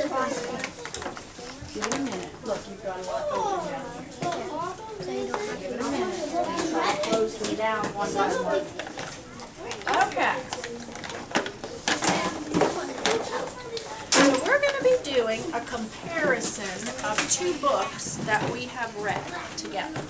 Give it a minute. Look, you've got a lot open down here. Give it a minute. Try to close them down one by one. Okay. So we're going to be doing a comparison of two books that we have read together.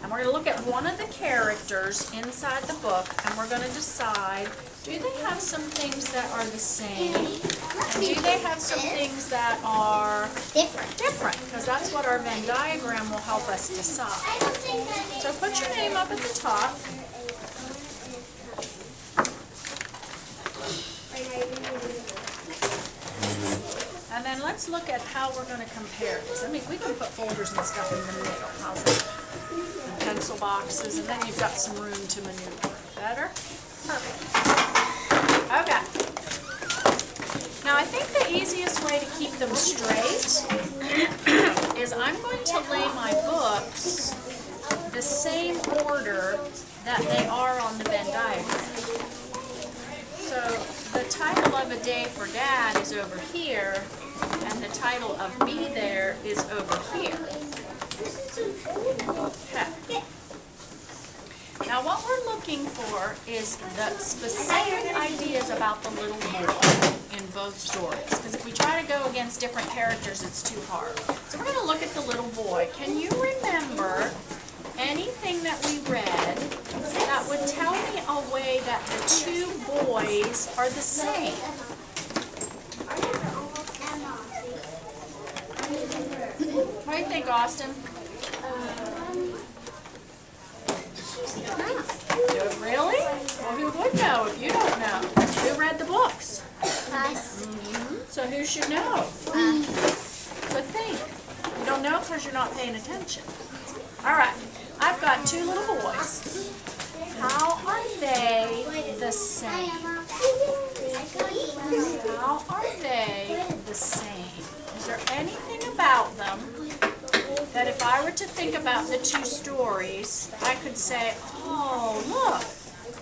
And we're going to look at one of the characters inside the book, and we're going to decide, do they have some things that are the same? And do they have some things that are different? Because that's what our Venn diagram will help us decide. So put your name up at the top. And then let's look at how we're going to compare this. I mean, we can put folders and stuff in the middle. How's that? And pencil boxes, and then you've got some room to maneuver. Better? Perfect. Okay. Now, I think the easiest way to keep them straight is I'm going to lay my books the same order that they are on the Venn diagram. So the title of A Day for Dad is over here, and the title of Be There is over here. Okay. Now what we're looking for is the specific ideas about the little boy in both stories. Because if we try to go against different characters, it's too hard. So we're going to look at the little boy. Can you remember anything that we read that would tell me a way that the two boys are the same? What do you think, Austin? Really? Well, who would know if you don't know? Who read the books? Us. So who should know? So think. You don't know because you're not paying attention. All right. I've got two little boys. How are they the same? How are they the same? Is there anything about them that if I were to think about the two stories, I could say, oh, look,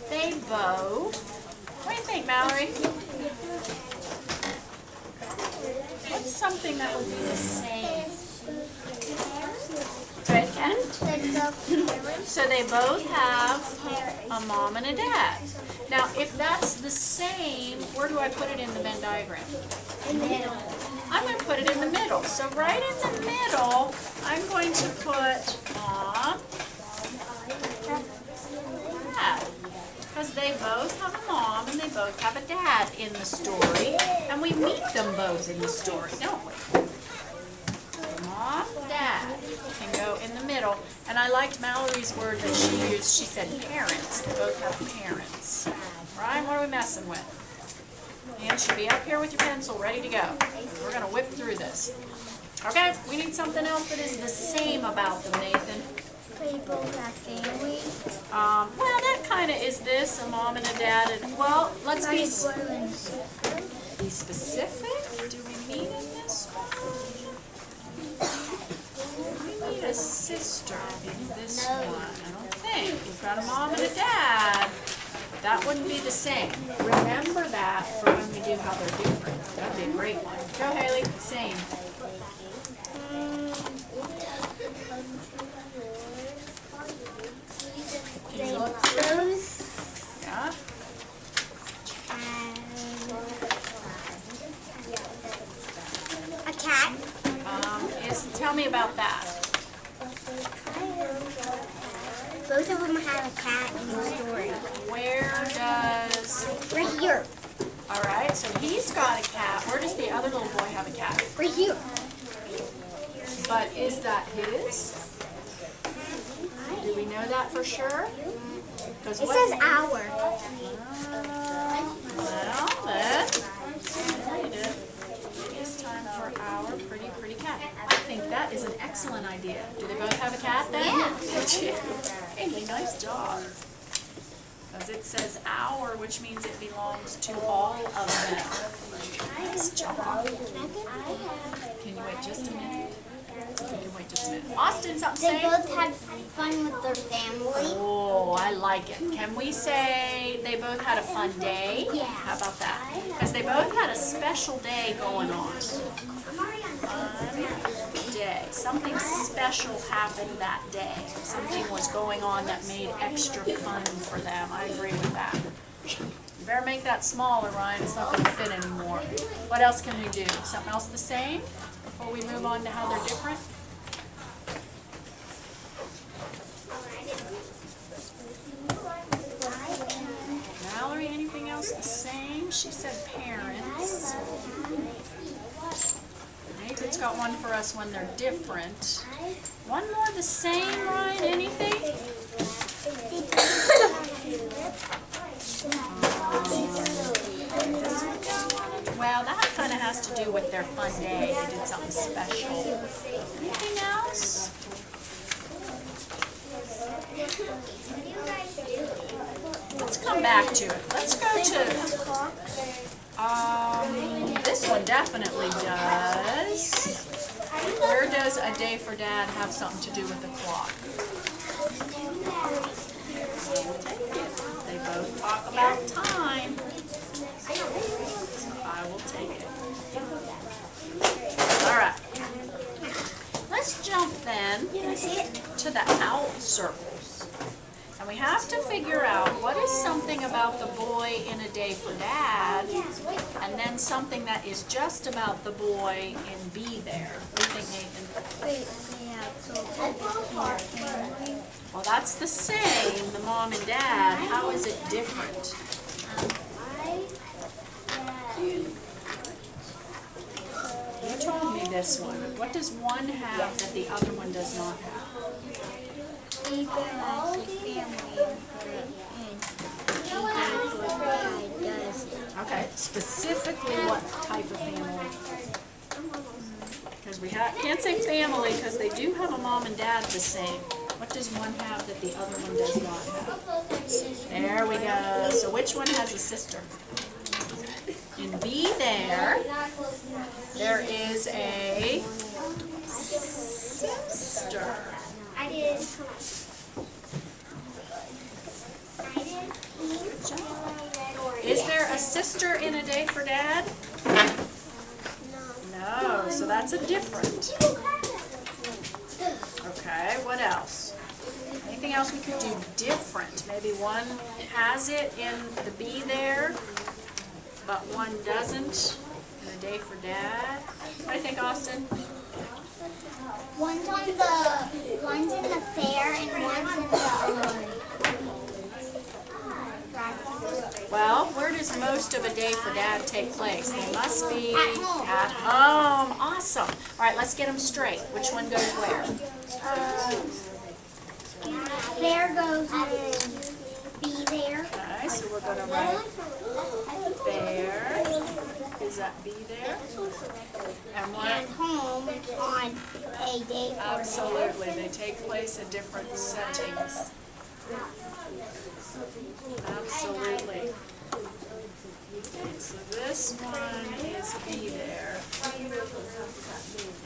they both. What do you think, Mallory? What's something that would be the same? Right, Ken? So they both have a mom and a dad. Now, if that's the same, where do I put it in the Venn diagram? In the middle. I'm going to put it in the middle. So right in the middle, I'm going to put mom, dad. Because they both have a mom and they both have a dad in the story. And we meet them both in the story, don't we? Mom, dad can go in the middle. And I liked Mallory's word that she used. She said parents. They both have parents. Ryan, what are we messing with? And should be up here with your pencil, ready to go. We're going to whip through this. Okay, we need something else that is the same about them, Nathan. They both have family. Well, that kind of is this, a mom and a dad. And, well, let's be specific. Do we need in this one? We need a sister in this one. I don't think. We've got a mom and a dad. That wouldn't be the same. Remember that for when we do how they're different. That'd be a great one. Go, Haley. Same. Can you look? Those Yeah. a cat. Tell me about that. Both of them have a cat in the story. Where does... Right here. All right, so he's got a cat. Where does the other little boy have a cat? Right here. But is that his? Do we know that for sure? It says our. Well, then, it's time for our pretty cat. I think that is an excellent idea. Do they both have a cat then? Yeah. Haley, nice job. Because it says our, which means it belongs to all of them. Nice job. Can you wait just a minute? You can wait just a minute. Austin, something to They say? both had fun with their family. Oh, I like it. Can we say they both had a fun day? Yeah. How about that? Because they both had a special day going on. Fun day. Something special happened that day. Something was going on that made extra fun for them. I agree with that. You better make that smaller, Ryan. It's not going to fit anymore. What else can we do? Something else the same before we move on to how they're different? Mallory, anything else the same? She said parents. Nathan's got one for us when they're different. One more the same, Ryan? Anything? Well, that kind of has to do with their fun day. They did something special. Anything else? Let's come back to it. Let's go to, this one definitely does. Where does a day for Dad have something to do with the clock? They both talk about time. So I will take it. All right. Let's jump then to the out circles. And we have to figure out what is something about the boy in A Day for Dad, and then something that is just about the boy in Be There. What do you think, Nathan? Well, that's the same, the mom and dad. How is it different? You told me this one. What does one have that the other one does not have? Okay, specifically what type of family? Because we can't say family because they do have a mom and dad the same. What does one have that the other one does not have? There we go. So which one has a sister? In Be There, there is a sister. I did. Good job. Is there a sister in A Day for Dad? No, so that's a different. Okay, what else? Anything else we could do different? Maybe one has it in the Be There, but one doesn't in A Day for Dad. What do you think, Austin? One's in the fair and one's in the Well, where does most of A Day for Dad take place? They must be At home. at home. Awesome. All right, let's get them straight. Which one goes where? fair goes in Be There. Okay, so we're going to write There. Is that Be There? And And what? home on A Day for Dad. Absolutely. They take place in different settings. Absolutely. So this one is Be There.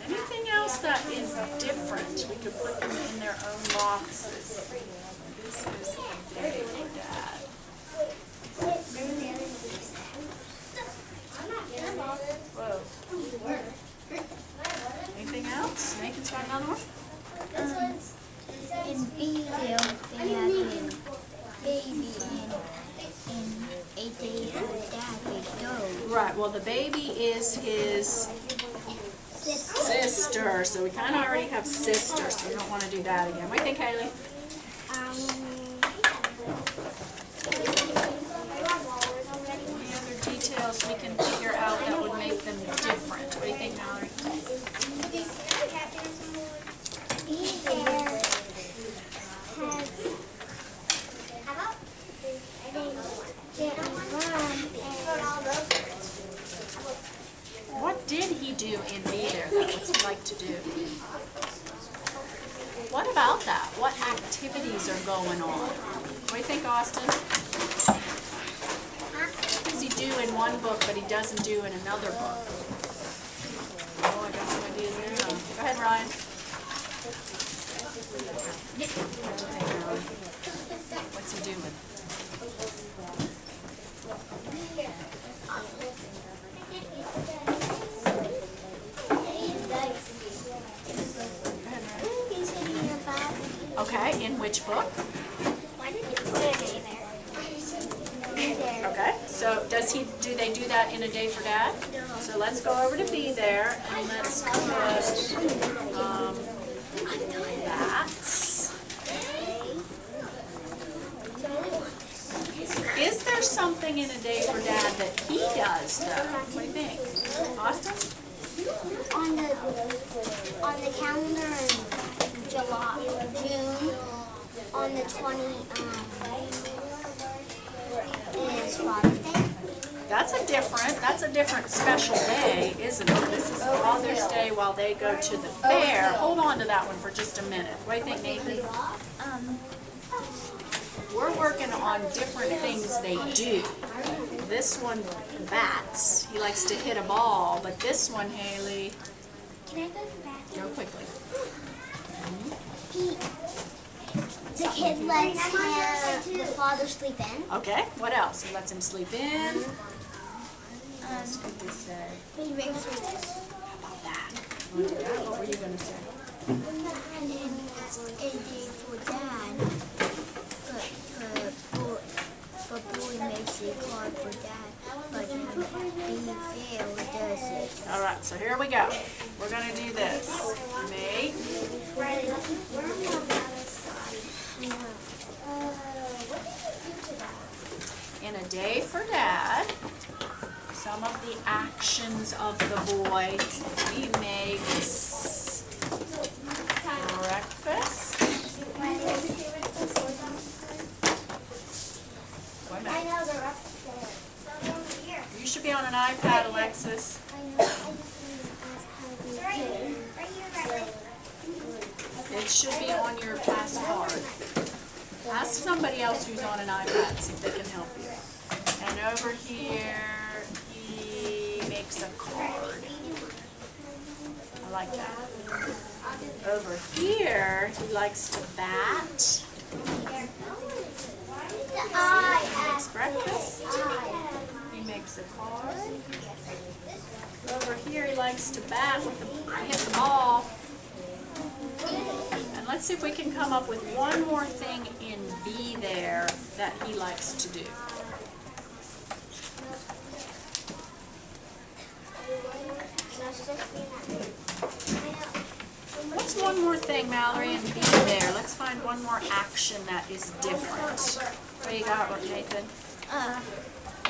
Anything else that is different? We could put them in their own boxes. This is A Day for Dad. Whoa. Anything else? Nathan's got another one? In Be There, they have a baby in A Day for Dad. They go. Right, well, the baby is his sister, so we kind of already have sister, so we don't want to do that again. What do you think, Haley? Any other details we can figure out that would make them different? What do you think, Mallory? Be There has What did he do in Be There that what's he like to do? What about that? What activities are going on? What do you think, Austin? What does he do in one book but he doesn't do in another book? Oh, I got some ideas there. Go ahead, Ryan. Okay, in which book? Why did you put an A there? There. Okay, so do they do that in A Day for Dad? So let's go over to Be There and let's put bats. Is there something in A Day for Dad that he does though? What do you think? Austin? On the calendar in June, on the 20th, is Father's Day. That's a different special day, isn't it? This is Father's Day while they go to the fair. Hold on to that one for just a minute. What do you think, Nathan? We're working on different things they do. This one, bats. He likes to hit a ball, but this one, Haley, Can I go to the bathroom? go quickly. The kid lets the father sleep in. Okay, what else? He lets him sleep in. What else could we say? He makes her this. How about that? You wanna do that? What were you going to say? And then A Day for Dad. But boy makes it hard for Dad. But Be Fair does it. All right, so here we go. We're going to do this. Make in A Day for Dad, some of the actions of the boy. He makes breakfast. Wait a minute. You should be on an iPad, Alexis. It should be on your pass card. Ask somebody else who's on an iPad, see if they can help you. And over here, he makes a card. I like that. Over here, he likes to bat. He makes breakfast. He makes a card. Over here, he likes to bat with hit the ball. And let's see if we can come up with one more thing in Be There that he likes to do. What's one more thing, Mallory, in Be There? Let's find one more action that is different. What do you got, Nathan?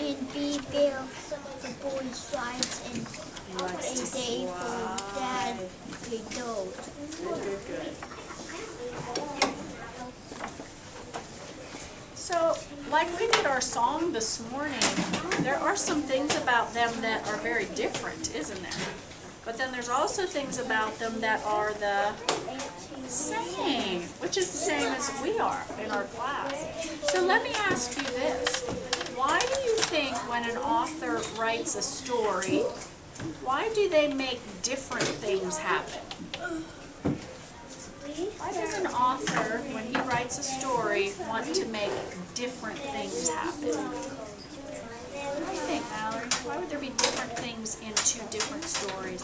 In Be There, the boy slides in He likes A to Day for Dad. slide. They don't. Good. So, like we did our song this morning, there are some things about them that are very different, isn't there? But then there's also things about them that are the same, which is the same as we are in our class. So let me ask you this. Why do you think when an author writes a story, why do they make different things happen? Why does an author, when he writes a story, want to make different things happen? What do you think, Mallory? Why would there be different things in two different stories?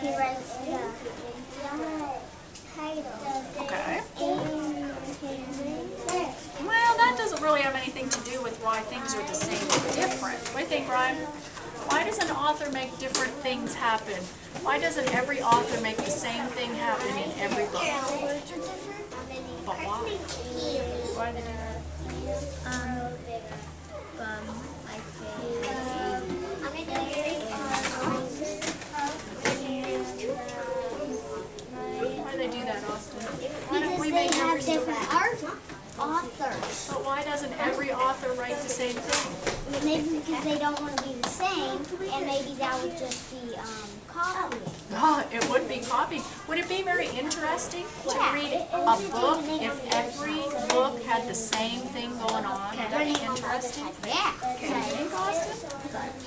He writes the title. Okay. Well, that doesn't really have anything to do with why things are the same or different. What do you think, Ryan? Why does an author make different things happen? Why doesn't every author make the same thing happen in every book? But why? Why do they do that? Why do they do that, Austin? Why don't we make every story? Authors. But why doesn't every author write the same thing? Maybe because they don't want to be the same, and maybe that would just be copying. Oh, it would be copied. Would it be very interesting to read a book if every book had had the same thing going on. Would that be interesting? Yeah. Think, Austin?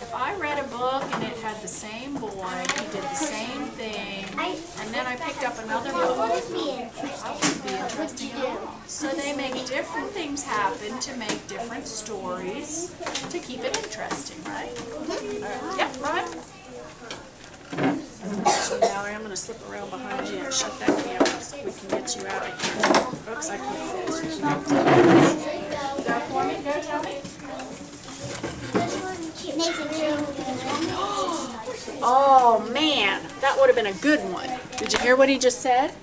If I read a book and it had the same boy, he did the same thing, and then I picked up another book, that would be interesting at all. So they make different things happen to make different stories to keep it interesting, right? Yep, Ryan? So Mallory, I'm going to slip around behind you and shut that camera so we can get you out of here. Oops, I can't finish. Go for me, go tell me. Oh man, that would have been a good one. Did you hear what he just said?